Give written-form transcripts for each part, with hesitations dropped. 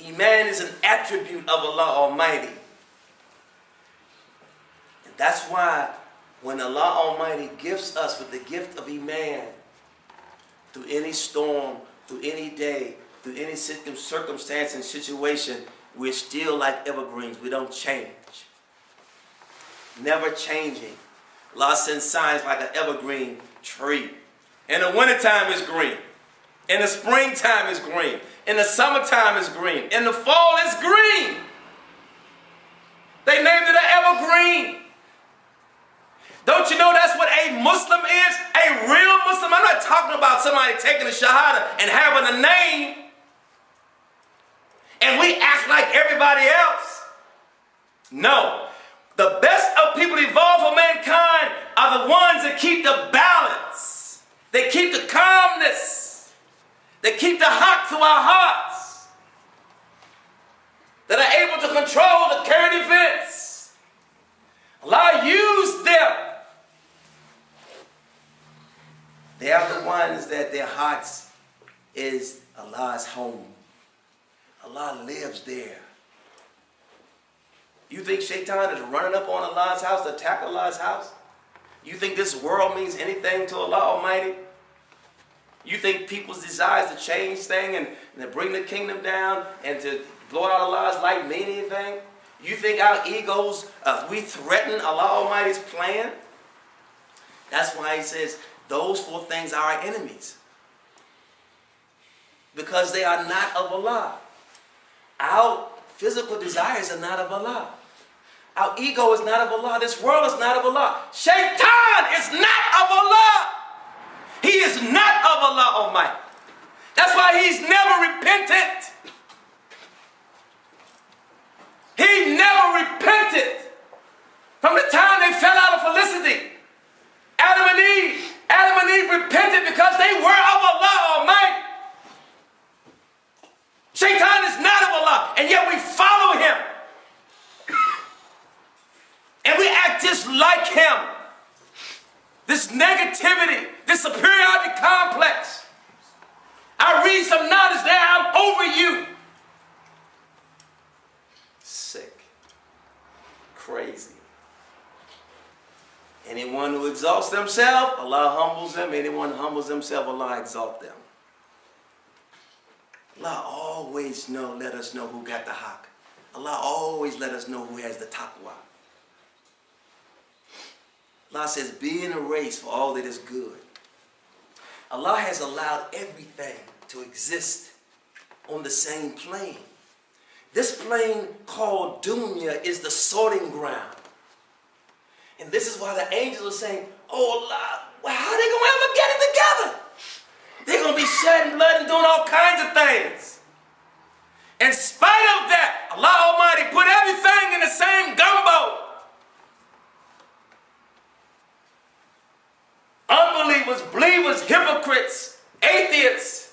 Iman is an attribute of Allah Almighty. And that's why when Allah Almighty gifts us with the gift of Iman, through any storm, through any day, through any circumstance and situation, we're still like evergreens. We don't change. Never changing. Allah sends signs like an evergreen tree. In the wintertime it's green. In the springtime it's green. In the summertime it's green. In the fall it's green. They named it an evergreen. Don't you know that's what a Muslim is? A real Muslim. I'm not talking about somebody taking a shahada and having a name and we act like everybody else. No. The best of people evolved for mankind are the ones that keep the balance. They keep the calmness. They keep the haq through our hearts. That are able to control the current events. Allah used them. They are the ones that their hearts is Allah's home. Allah lives there. You think Shaitan is running up on Allah's house to attack Allah's house? You think this world means anything to Allah Almighty? You think people's desires to change things and to bring the kingdom down and to blow out Allah's light mean anything? You think our egos, we threaten Allah Almighty's plan? That's why he says those four things are our enemies. Because they are not of Allah. Our physical desires are not of Allah. Our ego is not of Allah. This world is not of Allah. Shaitan is not of Allah. He is not of Allah Almighty. That's why he's never repented. He never repented from the time they fell out of felicity. Adam and Eve repented because they were of Allah Almighty. Shaitan is not of Allah, and yet we follow him. And we act just like him. This negativity, this superiority complex. I read some knowledge there, I'm over you. Sick. Crazy. Anyone who exalts themselves, Allah humbles them. Anyone who humbles themselves, Allah exalts them. Allah always let us know who got the haq. Allah always let us know who has the taqwa. Allah says, be in a race for all that is good. Allah has allowed everything to exist on the same plane. This plane called dunya is the sorting ground. And this is why the angels are saying, oh Allah, well, how are they going to ever get it together? They're going to be shedding blood and doing all kinds of things. In spite of that, Allah Almighty put everything in the same gumbo. Unbelievers, believers, hypocrites, atheists,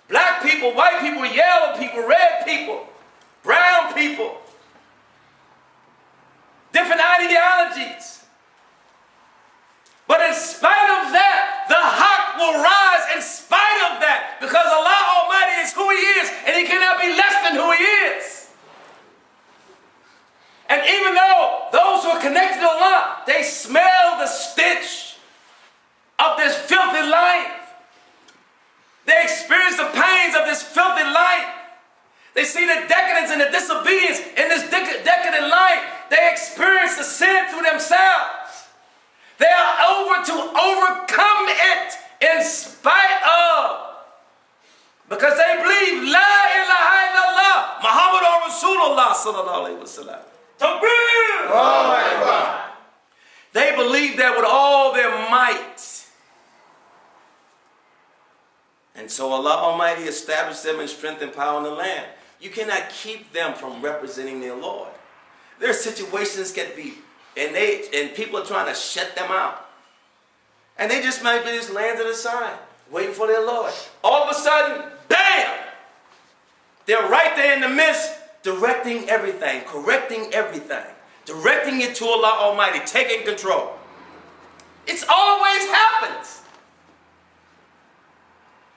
black people, white people, yellow people, red people, brown people, different ideologies. But in spite of that, the haq will rise in spite of that, because Allah Almighty is who He is, and He cannot be less than who He is. And even though those who are connected to Allah, they smell the stench of this filthy life, they experience the pains of this filthy life, they see the decadence and the disobedience in this decadent life, they experience the sin through themselves. They are to overcome it in spite of, because they believe La ilaha illallah Muhammadur Rasulullah sallallahu alaihi wasallam. Takbir! They believe that with all their might. And so Allah Almighty established them in strength and power in the land. You cannot keep them from representing their Lord. Their situations can be, and people are trying to shut them out. And they just might be just laying to the side, waiting for their Lord. All of a sudden, bam! They're right there in the midst, directing everything, correcting everything, directing it to Allah Almighty, taking control. It's always happens.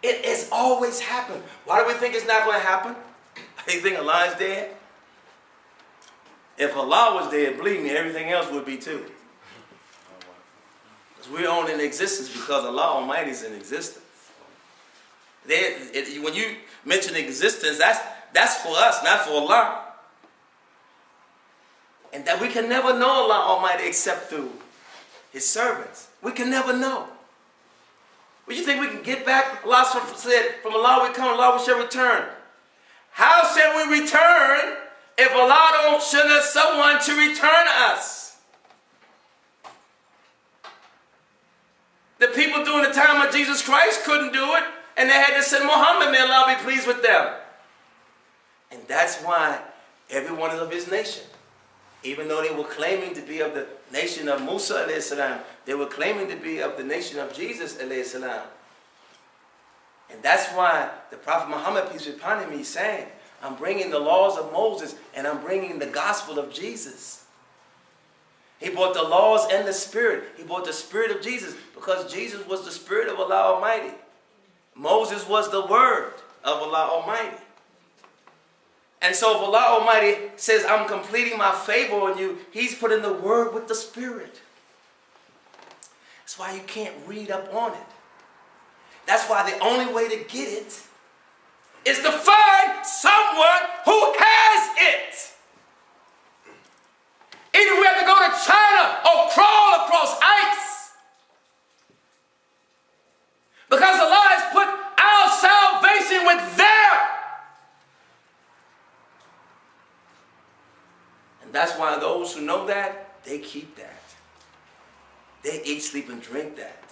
It has always happened. Why do we think it's not going to happen? They think Allah is dead? If Allah was dead, believe me, everything else would be too. Because we're only in existence because Allah Almighty is in existence. When you mention existence, that's for us, not for Allah. And that we can never know Allah Almighty except through His servants. We can never know. Would you think we can get back? Allah said, from Allah we come, Allah we shall return. How shall we return if Allah don't send us someone to return us? The people during the time of Jesus Christ couldn't do it, and they had to send Muhammad, may Allah be pleased with them. And that's why everyone is of his nation. Even though they were claiming to be of the nation of Musa alayhi salam, they were claiming to be of the nation of Jesus alayhi salam. And that's why the Prophet Muhammad, peace be upon him, he's saying, I'm bringing the laws of Moses and I'm bringing the gospel of Jesus. He brought the laws and the spirit. He brought the spirit of Jesus because Jesus was the spirit of Allah Almighty. Moses was the word of Allah Almighty. And so if Allah Almighty says, I'm completing my favor on you, He's putting the word with the spirit. That's why you can't read up on it. That's why the only way to get it is to find someone who has it. Either we have to go to China or crawl across ice. Because Allah has put our salvation with them. And that's why those who know that, they keep that. They eat, sleep, and drink that.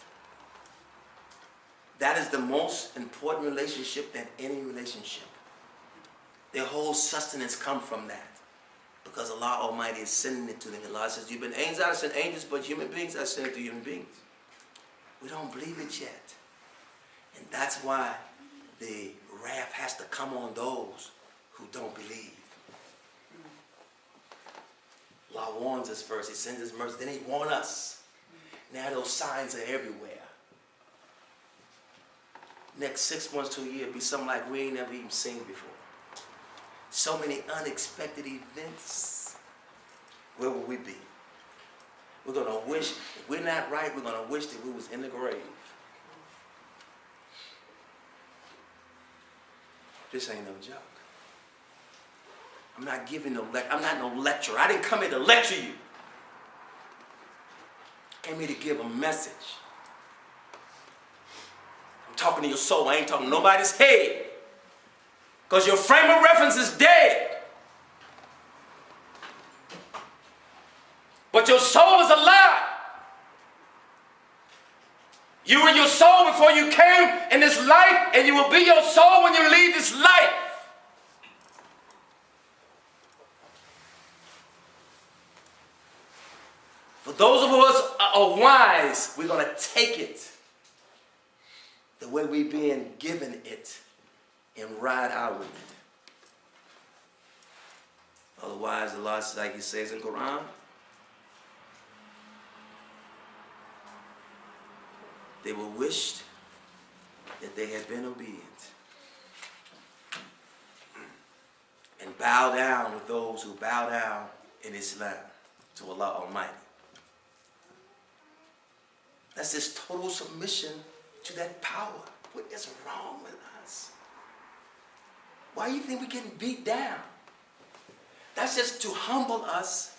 That is the most important relationship than any relationship. Their whole sustenance comes from that. Because Allah Almighty is sending it to them. Allah says, you've been angels, I sent angels, but human beings, I sent it to human beings. We don't believe it yet. And that's why the wrath has to come on those who don't believe. Allah warns us first. He sends His mercy. Then He warns us. Now those signs are everywhere. Next 6 months to a year be something like we ain't never even seen before. So many unexpected events. Where will we be? We're going to wish, if we're not right, we're going to wish that we was in the grave. This ain't no joke. I'm not giving no lecture. I'm not no lecturer. I didn't come here to lecture you. I came here to give a message. I'm talking to your soul. I ain't talking to nobody's head. Because your frame of reference is dead. But your soul is alive. You were your soul before you came in this life, and you will be your soul when you leave this life. For those of us are wise, we're going to take it the way we're being given it and ride out with it. Otherwise, Allah, like He says in Quran, they were wished that they had been obedient and bow down with those who bow down in Islam to Allah Almighty. That's this total submission to that power. What is wrong with us? Why do you think we're getting beat down? That's just to humble us.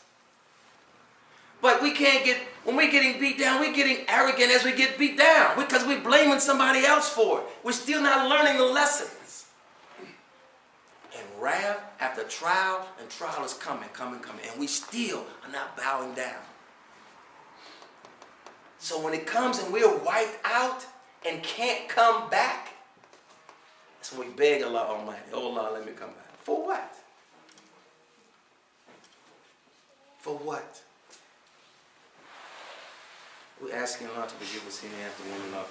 But we can't get, when we're getting beat down, we're getting arrogant as we get beat down because we're blaming somebody else for it. We're still not learning the lessons. And wrath after trial, and trial is coming. And we still are not bowing down. So when it comes and we're wiped out and can't come back, that's when we beg Allah Almighty, oh Allah, let me come back. For what? For what? We're asking Allah to forgive us here after one and all,